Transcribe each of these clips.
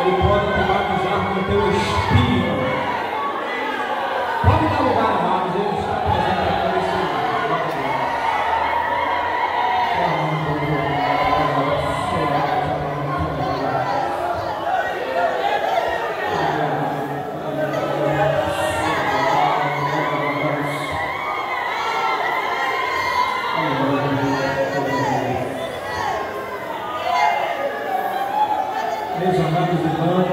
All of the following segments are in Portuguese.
Ele pode te batizar com o teu Espírito. Pode dar lugar, amados, Ele está presente aqui nesse lugar. Meus amados irmãos,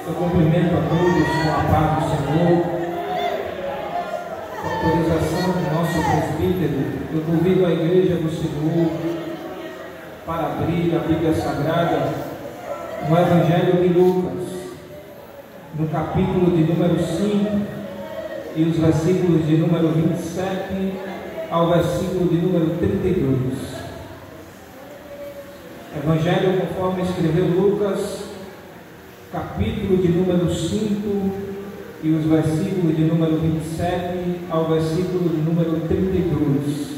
eu cumprimento a todos com a paz do Senhor. Com a autorização do nosso presbítero, eu convido a Igreja do Senhor para abrir a Bíblia Sagrada no Evangelho de Lucas, no capítulo de número 5 e os versículos de número 27 ao versículo de número 32. Evangelho conforme escreveu Lucas, capítulo de número 5 e os versículos de número 27 ao versículo de número 32.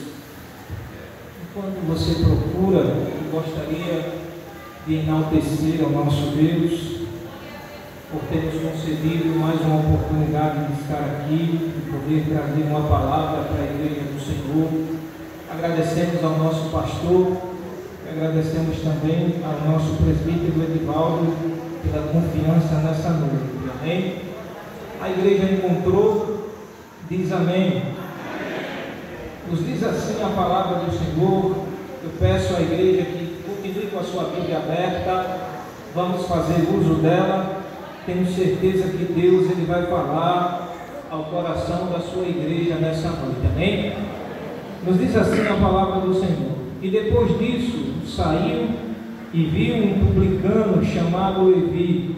Enquanto você procura, eu gostaria de enaltecer ao nosso Deus por ter nos concedido mais uma oportunidade de estar aqui, de poder trazer uma palavra para a Igreja do Senhor. Agradecemos ao nosso pastor. Agradecemos também ao nosso presbítero Edivaldo pela confiança nessa noite. Amém? A igreja encontrou, diz amém. Nos diz assim a palavra do Senhor. Eu peço à igreja que continue com a sua Bíblia aberta. Vamos fazer uso dela. Tenho certeza que Deus ele vai falar ao coração da sua igreja nessa noite. Amém? Nos diz assim a palavra do Senhor. E depois disso saiu e viu um publicano chamado Levi,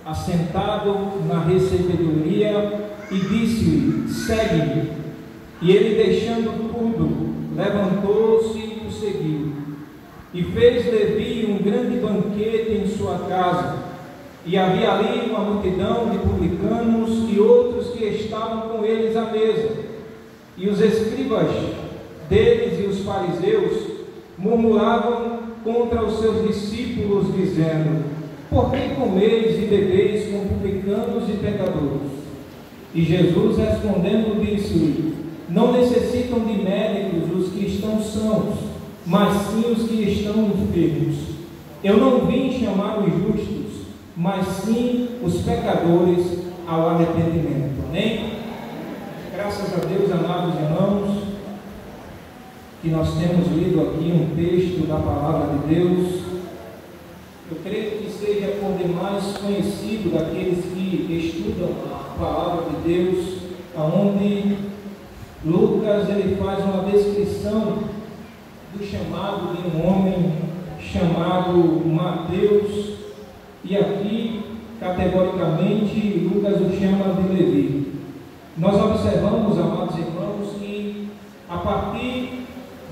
assentado na recebedoria, e disse-lhe: segue-me. E ele, deixando tudo, levantou-se e o seguiu. E fez Levi um grande banquete em sua casa, e havia ali uma multidão de publicanos e outros que estavam com eles à mesa. E os escribas deles e os fariseus murmuravam contra os seus discípulos, dizendo: por que comeis e bebeis com publicanos e pecadores? E Jesus respondendo disse-lhe: não necessitam de médicos os que estão sãos, mas sim os que estão enfermos. Eu não vim chamar os justos, mas sim os pecadores ao arrependimento. Amém? Graças a Deus, amados irmãos, que nós temos lido aqui um texto da palavra de Deus. Eu creio que seja por demais conhecido daqueles que estudam a palavra de Deus, onde Lucas ele faz uma descrição do chamado de um homem chamado Mateus, e aqui categoricamente Lucas o chama de Levi. Nós observamos, amados irmãos, que a partir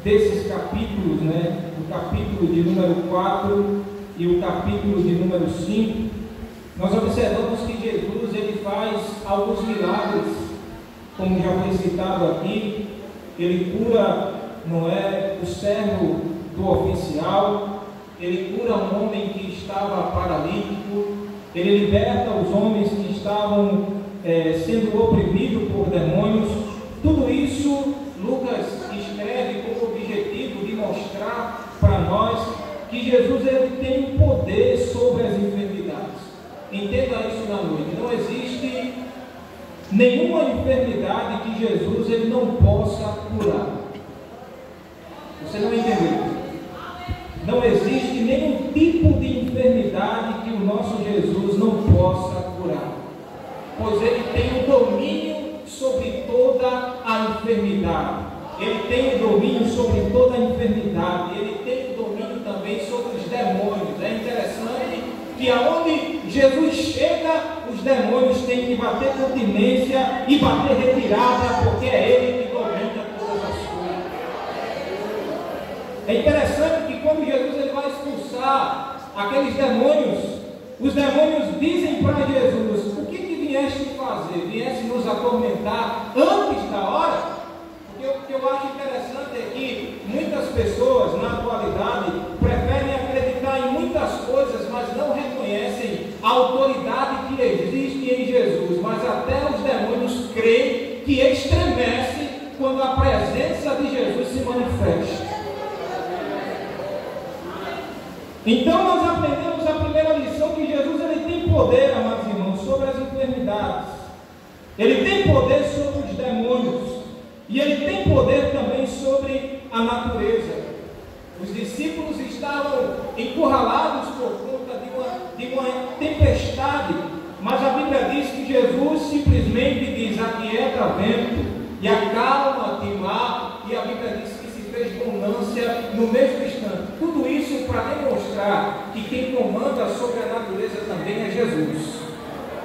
desses capítulos, o capítulo de número 4 e o capítulo de número 5, nós observamos que Jesus ele faz alguns milagres, como já foi citado aqui. Ele cura, o servo do oficial, ele cura um homem que estava paralítico, ele liberta os homens que estavam sendo oprimidos por demônios. Tudo isso Lucas escreve com o objetivo de mostrar para nós que Jesus ele tem poder sobre as enfermidades. Entenda isso na noite. Não existe nenhuma enfermidade que Jesus ele não possa curar. Você não entendeu? Não existe nenhum tipo de enfermidade que o nosso Jesus não possa curar, pois ele tem o domínio sobre toda a enfermidade. Ele tem o domínio sobre toda a enfermidade. Ele tem o domínio também sobre os demônios. É interessante que aonde Jesus chega, os demônios têm que bater continência e bater retirada, porque é Ele que domina todas as coisas. É interessante que quando Jesus ele vai expulsar aqueles demônios, os demônios dizem para Jesus: o que vieste fazer? Viesse nos atormentar antes da hora? Porque o que eu acho interessante é que muitas pessoas na atualidade preferem acreditar em muitas coisas, mas não reconhecem a autoridade que existe em Jesus, mas até os demônios creem que estremecem quando a presença de Jesus se manifesta. Então nós aprendemos a primeira lição, que Jesus ele tem poder, amados irmãos, sobre as enfermidades. Ele tem poder sobre os demônios. E ele tem poder também sobre a natureza. Os discípulos estavam encurralados por conta de uma tempestade, mas a Bíblia diz que Jesus simplesmente diz: aquieta vento e acalma-te mar, e a Bíblia diz que se fez bonança no mesmo instante. Tudo isso para demonstrar que quem comanda sobre a natureza também é Jesus.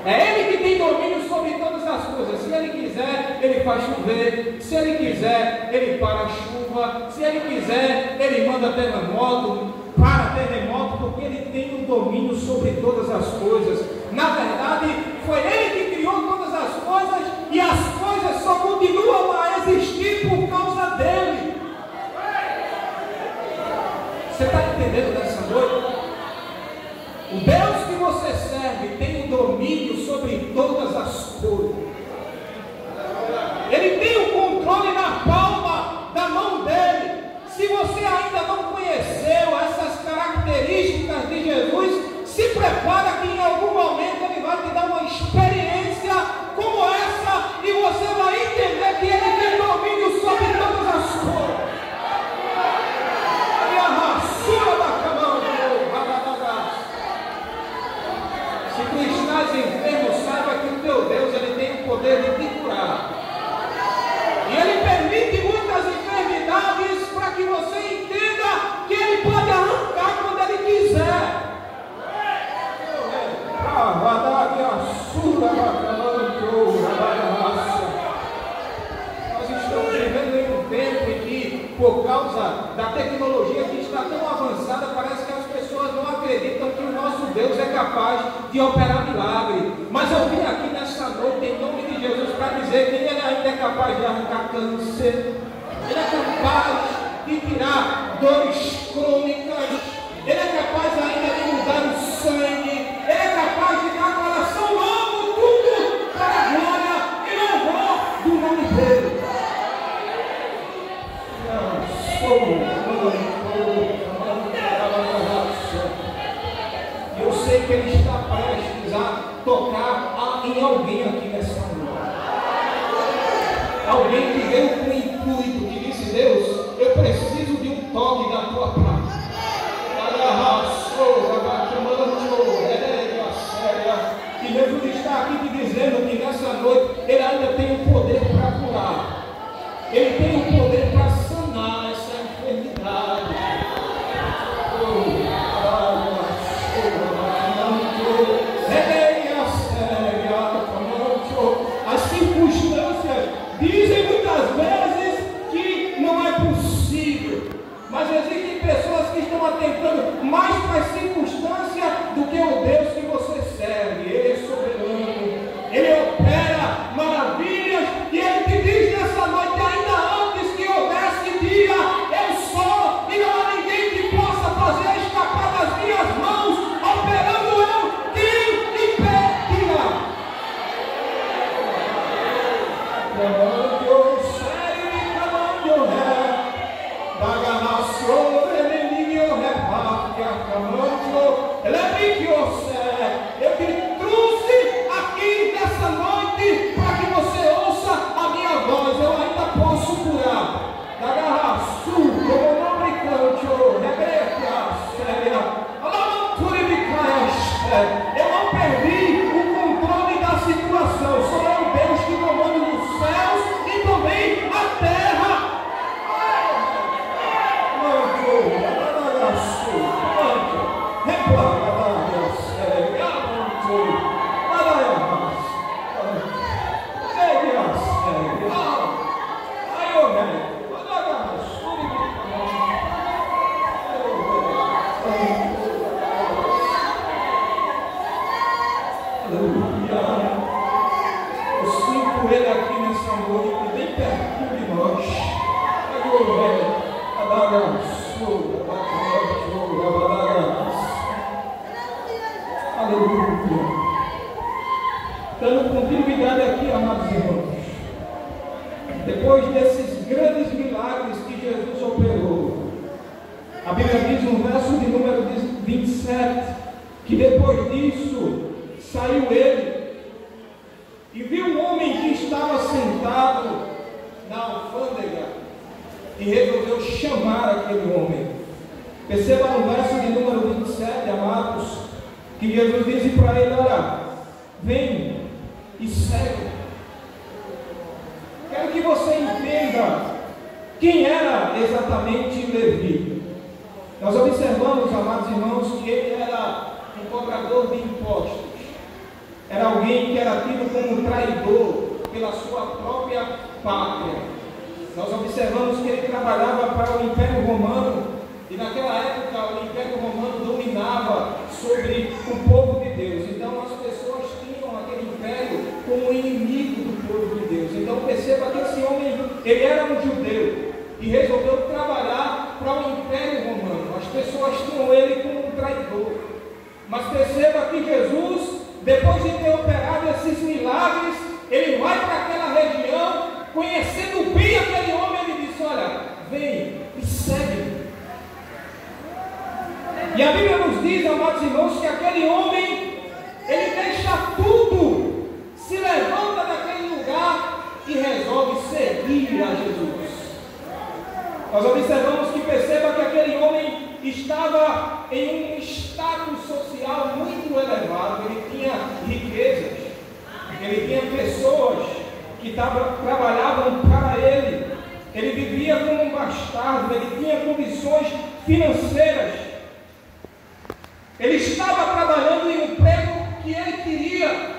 É Ele que tem domínio sobre todas as coisas. Se Ele quiser, Ele faz chover. Se Ele quiser, Ele para a chuva. Se Ele quiser, Ele manda terremoto, para terremoto, porque Ele tem o domínio sobre todas as coisas. Na verdade, foi Ele que criou todas as coisas, e as coisas só continuam a existir por causa dEle. Você está entendendo nessa noite? O Deus que você serve tem o domínio sobre todas as coisas. Ele tem o controle na palma da mão dele. Se você ainda não conheceu essas características de Jesus, se prepara que em algum momento Ele vai te dar uma experiência como essa, e você vai entender que Ele tem domínio sobre todas as coisas. E a raçura da cama. Se tu estás enfermo, saiba que o teu Deus ele tem o poder de te curar. E Ele permite muitas enfermidades para que você entenda que Ele pode arrancar quando Ele quiser. Nós estamos vivendo em um tempo em que, por causa da tecnologia que está tão avançada, parece que as pessoas não acreditam que o nosso Deus é capaz de operar milagre. Mas eu vim aqui nessa noite em nome de Jesus para dizer que Ele ainda é capaz de arrancar câncer. Ele é capaz de tirar dores crônicas. Ele é capaz ainda de mudar o sangue. Ele é capaz de dar coração novo, tudo para a glória e louvor do nome dele. Eu sei que Ele está prestes a tocar em alguém aqui nessa noite. Alguém que veio com o intuito, que disse: Deus, eu preciso de um toque da tua parte. E Jesus está aqui te dizendo que nessa noite Ele ainda tem o poder para curar. Ele tem o poder para sanar essa enfermidade. As circunstâncias dizem muitas vezes que não é possível, mas existem pessoas que estão atentando mais para as circunstâncias do que o Deus que você serve. Ele é soberano, Ele opera maravilhas, e Ele te diz nessa noite, ainda antes que houvesse dia, eu sou, e não há ninguém que possa fazer escapar das minhas mãos, operando eu, quem impedirá? Eu te trouxe aqui nessa noite para que você ouça a minha voz. Eu ainda posso curar. Eu não perdi o controle da situação. Sou eu, Deus, que comando nos céus e também a terra. Eu sinto Ele aqui nessa noite, bem perto de nós. Aleluia. Dando continuidade aqui, amados irmãos. Depois desses grandes milagres que Jesus operou, a Bíblia diz no verso de número 27, que depois disso saiu ele e viu um homem que estava sentado na alfândega e resolveu chamar aquele homem. Perceba no verso de número 27, amados, que Jesus disse para ele: olha, vem e segue. Quero que você entenda quem era exatamente Levi. Nós observamos, amados irmãos, que ele era um cobrador de impostos. Era alguém que era tido como traidor pela sua própria pátria. Nós observamos que ele trabalhava para o Império Romano, e naquela época o Império Romano dominava sobre o povo de Deus. Então as pessoas tinham aquele império como inimigo do povo de Deus. Então perceba que esse homem, ele era um judeu e resolveu trabalhar para o Império Romano. As pessoas tinham ele como um traidor. Mas perceba que Jesus, depois de ter operado esses milagres, ele vai para aquela região, conhecendo bem aquele homem, ele disse: olha, vem e segue. E a Bíblia nos diz, amados irmãos, que aquele homem, ele deixa tudo, se levanta daquele lugar e resolve seguir a Jesus. Nós observamos que perceba que aquele homem estava em um status social muito elevado. Ele tinha riquezas, ele tinha pessoas que trabalhavam para ele, ele vivia como um bastardo, ele tinha condições financeiras, ele estava trabalhando em um emprego que ele queria,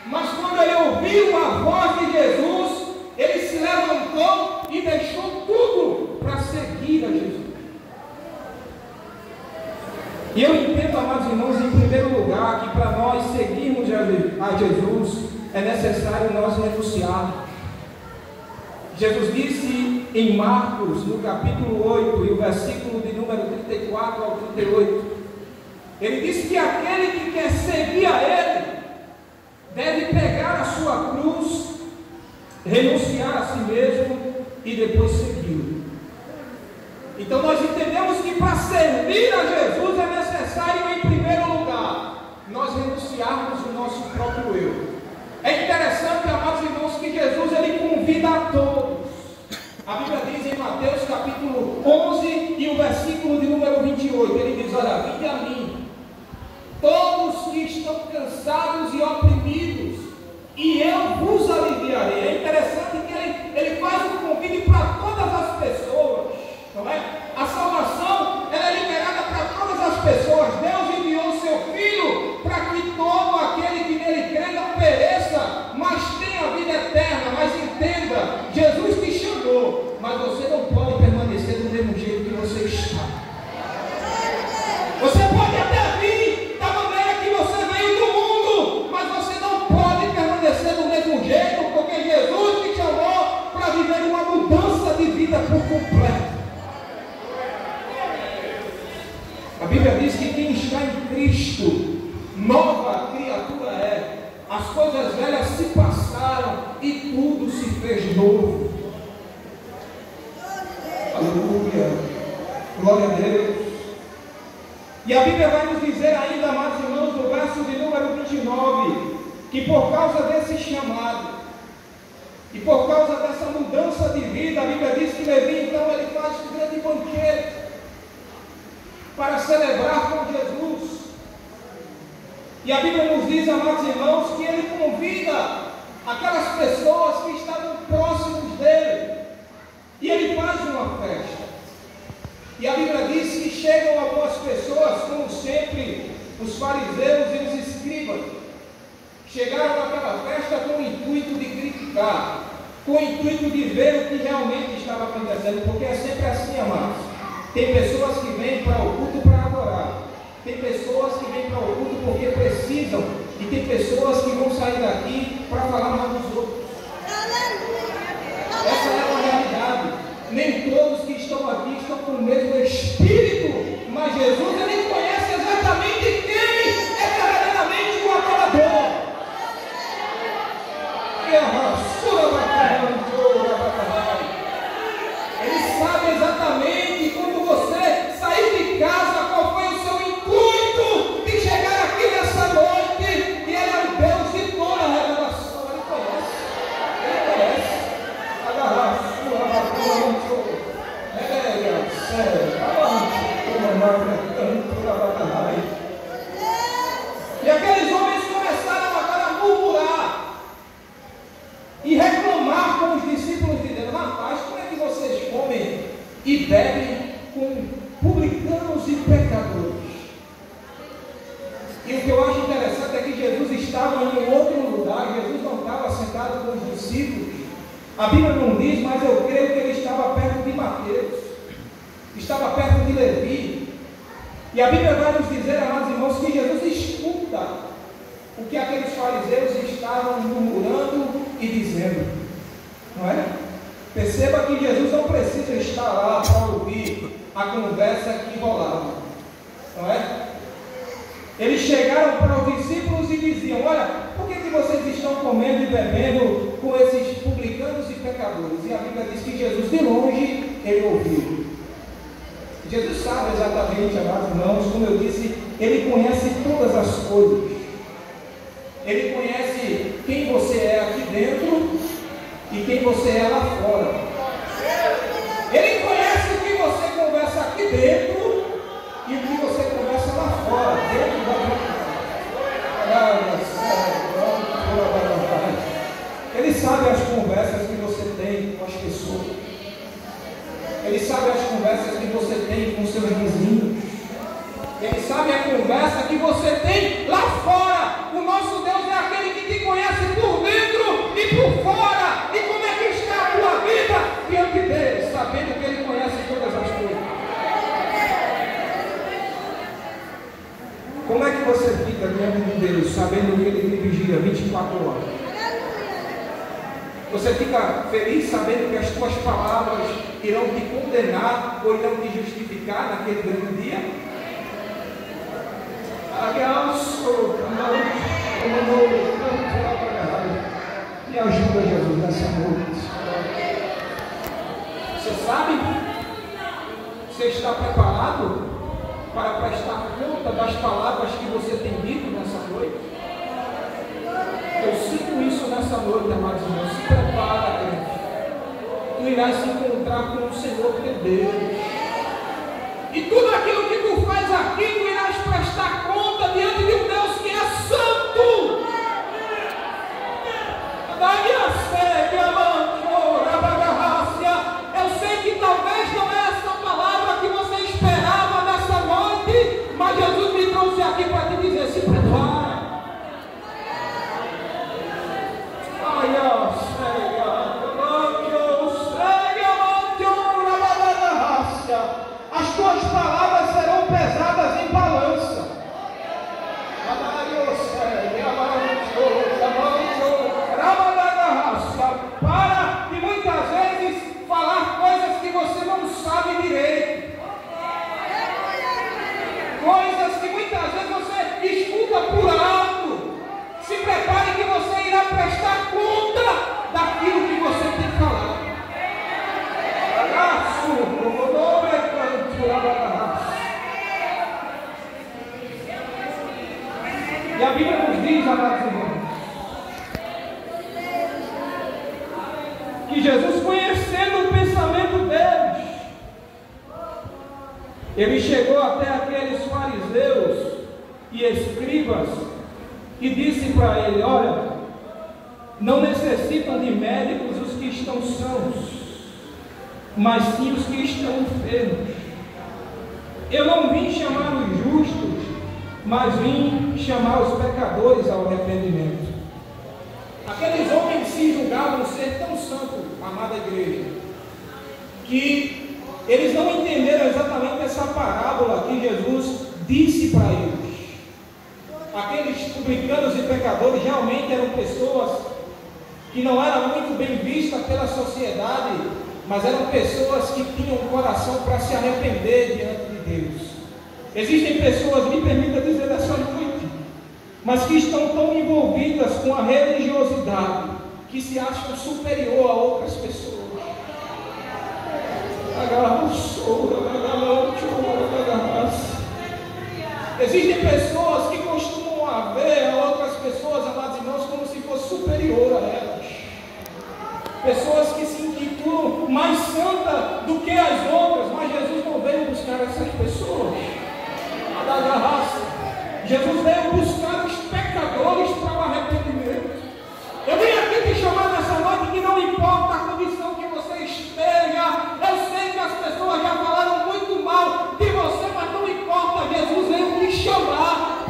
mas quando ele ouviu a voz de Jesus, ele se levantou e deixou tudo para seguir a Jesus. E eu entendo, amados irmãos, em primeiro lugar, que para nós seguirmos a Jesus é necessário nós renunciarmos. Jesus disse em Marcos, no capítulo 8, e o versículo de número 34 ao 38, ele disse que aquele que quer seguir a Ele deve pegar a sua cruz, renunciar a si mesmo e depois segui-lo. Então nós entendemos que para servir a Jesus é necessário, em primeiro lugar, nós renunciarmos o nosso próprio eu. É interessante, amados irmãos, que Jesus ele convida a todos. A Bíblia diz em Mateus capítulo 11 e o versículo de número 28, ele diz: olha, vinde a mim, todos que estão cansados e oprimidos, e eu vos aliviarei. É interessante que ele faz um convite para todas as pessoas, não é? A salvação ela é liberada para todas as pessoas. Deus enviou o seu Filho para que todo aquele que nele crê não pereça, mas tenha vida eterna. Mas entenda, Jesus te chamou, mas você não pode permanecer do mesmo jeito que você está. Você pode até vir da maneira que você veio do mundo, mas você não pode permanecer do mesmo jeito, porque Jesus te chamou para viver uma mudança de vida por completo. A Bíblia diz que quem está em Cristo, nova criatura é. As coisas velhas se passaram e tudo se fez novo. Aleluia. Glória a Deus. E a Bíblia vai nos dizer ainda, amados irmãos, no verso de número 29, que por causa desse chamado e por causa dessa mudança de vida, a Bíblia diz que Levi, então, ele faz um grande banquete para celebrar com Jesus. E a Bíblia nos diz, amados irmãos, que ele convida aquelas pessoas que estavam próximos dele, e ele faz uma festa. E a Bíblia diz que chegam algumas pessoas, como sempre, os fariseus e os escribas, chegaram naquela festa com o intuito de criticar, com o intuito de ver o que realmente estava acontecendo, porque é sempre assim, amados. Tem pessoas que vêm para o culto para adorar, tem pessoas que vêm para o culto porque precisam, e tem pessoas que vão sair daqui para falar mal dos outros. Essa é uma realidade. Nem todos que estão aqui estão com o mesmo espírito, mas Jesus ele conhece exatamente quem é verdadeiramente que eu acho interessante é que Jesus estava em um outro lugar. Jesus não estava sentado com os discípulos. A Bíblia não diz, mas eu creio que ele estava perto de Mateus, estava perto de Levi. E a Bíblia vai nos dizer, amados irmãos, que Jesus escuta o que aqueles fariseus estavam murmurando e dizendo, não é? Perceba que Jesus não precisa estar lá para ouvir a conversa que rolava, não é? Eles chegaram para os discípulos e diziam, olha, por que vocês estão comendo e bebendo com esses publicanos e pecadores? E a Bíblia diz que Jesus, de longe, ele ouviu. Jesus sabe exatamente, amados irmãos, como eu disse, ele conhece todas as coisas. Ele conhece quem você é aqui dentro e quem você é lá fora. Ele conhece o que você conversa aqui dentro e o que você conversa lá fora, dentro da Ele sabe as conversas que você tem com as pessoas. Ele sabe as conversas que você tem com seus vizinhos. Ele sabe a conversa que você tem lá fora. O nosso Deus é aquele que te conhece por dentro e por fora. E como é que está a tua vida diante dele, sabendo que ele conhece todas as coisas? Como é que você fica diante de Deus, sabendo que ele te vigia 24 horas? Você fica feliz sabendo que as tuas palavras irão te condenar ou irão te justificar naquele grande dia? Me ajuda, Jesus, nessa noite. Você sabe? Você está preparado para prestar conta das palavras que você tem dito nessa noite? Eu sinto isso nessa noite, amados irmãos. Se prepara, crente. Tu irás se encontrar com o Senhor teu Deus. E tudo aquilo que tu faz aqui, tu irás prestar conta diante de um Deus que é santo. Eu sei que talvez não é essa palavra que você esperava nessa noite, mas Jesus me trouxe aqui para te dizer, se prepara. As tuas palavras serão pesadas em balança. Para de muitas vezes falar coisas que você não sabe direito. Coisas que muitas vezes você escuta por alto. Se prepare que você irá prestar conta daquilo que você tem que falar. E a Bíblia nos diz, amados irmãos, que Jesus, conhecendo o pensamento deles, ele chegou até aqueles fariseus e escribas e disse para ele, olha, não necessitam de médicos os que estão sãos, mas sim os que estão enfermos. Eu não vim chamar os justos, mas vim chamar os pecadores ao arrependimento. Aqueles homens se julgavam ser tão santos, amada igreja, que eles não entenderam exatamente essa parábola que Jesus disse para eles. Aqueles publicanos e pecadores realmente eram pessoas que não eram muito bem vistas pela sociedade, mas eram pessoas que tinham um coração para se arrepender diante de Deus. Existem pessoas, me permita dizer nessa noite, mas que estão tão envolvidas com a religiosidade, que se acham superior a outras pessoas. Existem pessoas que costumam ver a outras pessoas, amados irmãos, como se fosse superior a elas. Pessoas que se intitulam mais santa do que as outras, mas Jesus não veio buscar essas pessoas. Jesus veio buscar os pecadores para o arrependimento. Eu venho aqui te chamar nessa noite que não importa a condição que você esteja. Eu sei que as pessoas já falaram muito mal de você, mas não importa. Jesus veio te chamar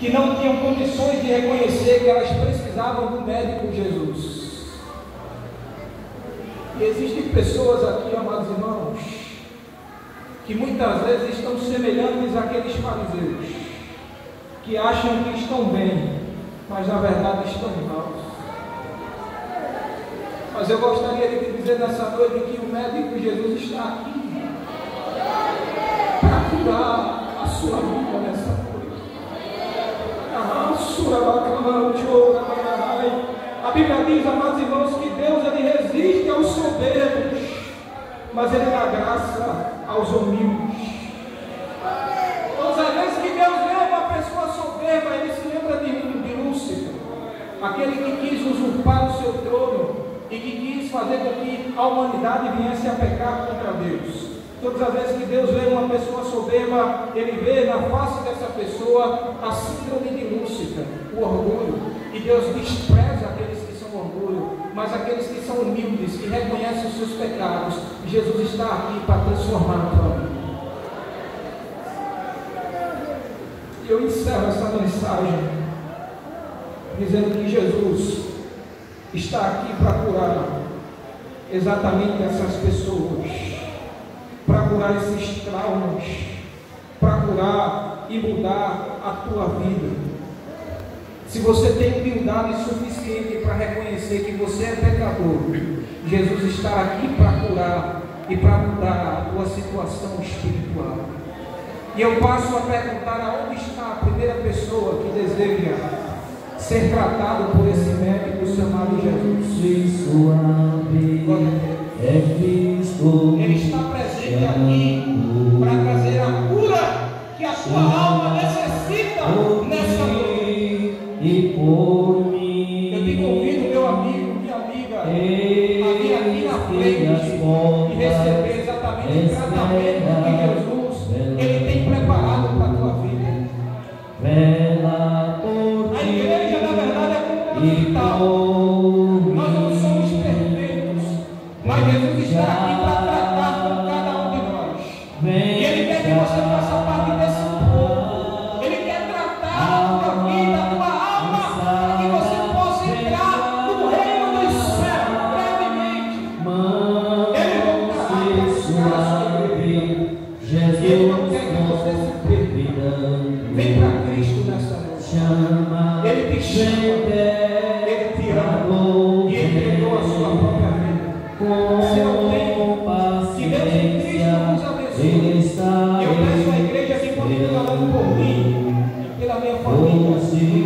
que não tinham condições de reconhecer que elas precisavam do médico Jesus. E existem pessoas aqui, amados irmãos, que muitas vezes estão semelhantes àqueles fariseus, que acham que estão bem, mas na verdade estão maus. Mas eu gostaria de te dizer nessa noite que o médico Jesus está aqui para curar a sua vida nessa noite. A Bíblia diz, amados irmãos, que Deus ele resiste aos soberbos, mas ele dá graça aos humildes. Todas as vezes que Deus vê uma pessoa soberba, ele se lembra de Lúcifer, aquele que quis usurpar o seu trono e que quis fazer com que a humanidade viesse a pecar contra Deus. Todas as vezes que Deus vê uma pessoa soberba, ele vê na face dessa pessoa a síndrome de Lúcifer, o orgulho. E Deus despreza aqueles que são orgulho, mas aqueles que são humildes, que reconhecem os seus pecados. Jesus está aqui para transformar a tua vida. E eu encerro essa mensagem dizendo que Jesus está aqui para curar exatamente essas pessoas, para curar esses traumas, para curar e mudar a tua vida. Se você tem humildade suficiente para reconhecer que você é pecador, Jesus está aqui para curar e para mudar a tua situação espiritual. E eu passo a perguntar: aonde está a primeira pessoa que deseja ser tratado por esse médico chamado Jesus? Ele está presente aqui para trazer a cura que a tua alma necessita nessa noite. Eu te convido, meu amigo, minha amiga, a vir aqui na frente e receber exatamente o tratamento que Jesus ele tem preparado para a tua vida. A igreja, na verdade, é como um hospital. Nós não somos perfeitos, mas Jesus está aqui para tratar com cada um de nós. E Ele quer que você faça parte desse povo. Ele quer tratar a tua vida, a tua alma, para que você possa entrar no reino dos céus brevemente. Ele voltará para buscar a sua igreja. E Ele não quer que você se perca. Vem para Cristo nessa noite. Ele te chama, Ele te ama e entregou a sua própria vida. Se não tem, que Deus em Cristo nos abençoe. Eu peço à igreja que continue orando por mim e pela minha família.